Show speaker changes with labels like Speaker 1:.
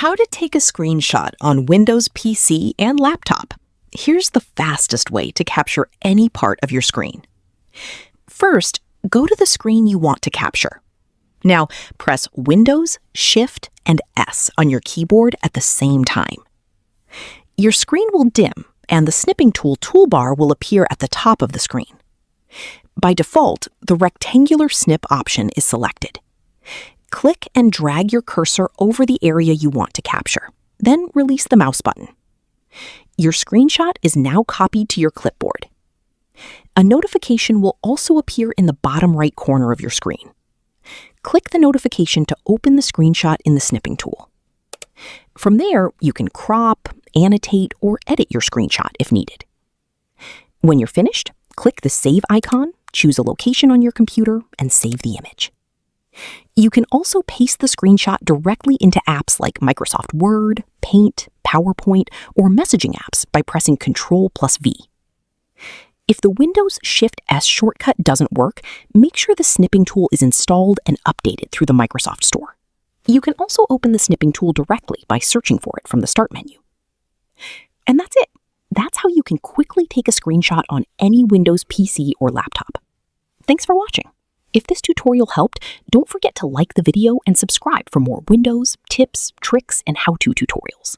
Speaker 1: How to take a screenshot on Windows PC and laptop. Here's the fastest way to capture any part of your screen. First, go to the screen you want to capture. Now, press Windows, Shift, and S on your keyboard at the same time. Your screen will dim, and the snipping tool toolbar will appear at the top of the screen. By default, the rectangular snip option is selected. Click and drag your cursor over the area you want to capture, then release the mouse button. Your screenshot is now copied to your clipboard. A notification will also appear in the bottom right corner of your screen. Click the notification to open the screenshot in the snipping tool. From there, you can crop, annotate, or edit your screenshot if needed. When you're finished, click the Save icon, choose a location on your computer, and save the image. You can also paste the screenshot directly into apps like Microsoft Word, Paint, PowerPoint, or messaging apps by pressing Ctrl+V. If the Windows Shift-S shortcut doesn't work, make sure the snipping tool is installed and updated through the Microsoft Store. You can also open the snipping tool directly by searching for it from the Start menu. And that's it. That's how you can quickly take a screenshot on any Windows PC or laptop. Thanks for watching. If this tutorial helped, don't forget to like the video and subscribe for more Windows, tips, tricks, and how-to tutorials.